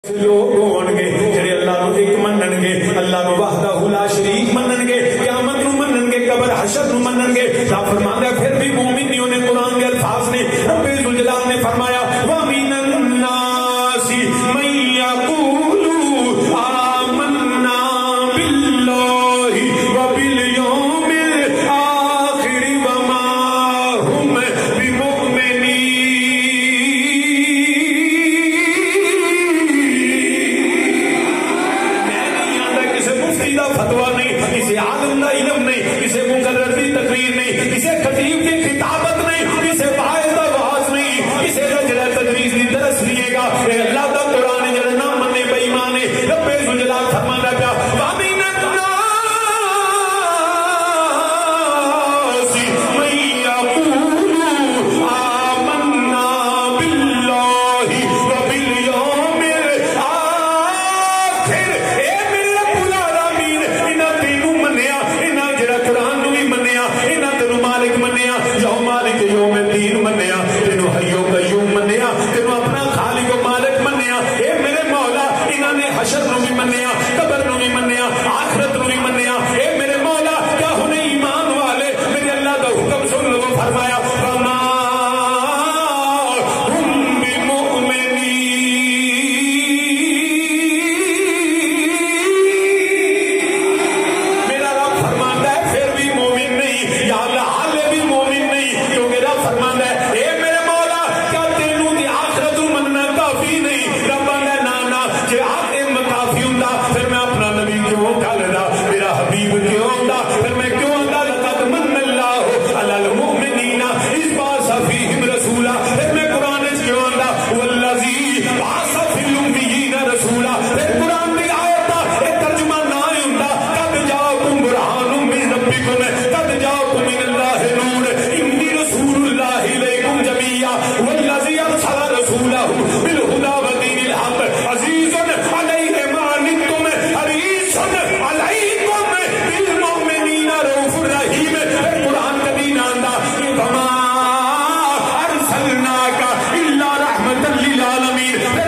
لوگ ہون گے جڑے اللہ نو ایک منن گے، اللہ نو وحدہ لا شریک منن گے، قیامت نو منن گے، قبر حشر نو منن گے۔ تا فرماتا ہے پھر بھی مومن نہیں ہونے۔ قرآن کے الفاظ نے رب ذوالجلال نے فرمایا وَمِنَ النَّاسِ مَن يَقُولُ آمَنَّا بِاللَّهِ وَبِالْيَوْمِ الْآخِرِ وَمَا هُمْ بِمُؤْمِنِينَ۔ فتوا نہیں، کسی عالم کا علم نہیں، کسی مقرر کی تقریر نہیں، کسی خطیب کی کتابت نہیں، کسی واعظ کا واعظ نہیں، کسی کا جڑا تدریس کی درس نہیں گا۔ اے اللہ کا قرآن جڑا نہ منے بے ایمان ہے۔ رب ذوالجلال فرماتا پیا وَمِنَ النَّاسِ مَن يَقُولُ آمَنَّا بِاللَّهِ وَبِالْيَوْمِ الْآخِرِ۔ اے میرے رب العالمین، انہاں تینوں منیا، انہاں جڑا قرآن نو بھی منیا، انہاں تینوں مالک منیا، یوم مالک یوم الدین منیا، تینوں حی و قیوم منیا، تینوں اپنا خالق و مالک منیا۔ اے میرے مولا، انہاں نے حشر نو بھی منیا، قبر نو بھی منیا، آخرت نو بھی منیا۔ اے میرے مولا، کیا ہونے ایمان والے میرے اللہ کا حکم سن لو۔ فرمایا وَمَا هُمْ بِمُؤْمِنِينَ۔ میرا رب فرماتا ہے پھر بھی مومن نہیں، یا اللہ حالے بھی مومن نہیں، کیونکہ رب فرماتا ہے اے میرے مولا، کیا تینوں دی آخرت مننا کافی نہیں؟ رب آندا ہے نا نا، جے آخرت کافی ہوندا پھر میں اپنا نبی کیوں کھالدا، میرا حبیب کیوں ہوندا، پھر میں کیوں آندا لقد من اللہ علی المؤمنین اذ بعث فیہم رسولا، پھر میں قرآن اس کیوں آندا والذی بعث فی الامیین رسولا، پھر قرآن دی آیت دا یہ ترجمہ نہ ہوندا قد جاءکم برہان من ربکم قد جاءکم من اللہ نور انی رسول اللہ الیکم جمیعا والذی ارسل رسولہ بالہدی ودین الحق عزیز علیہ ما عنتم حریص علیکم بالمؤمنین رؤوف رحیم۔ پھر قرآن کبھی نہ آندا وما ارسلناک الا رحمۃ للعالمین، پھر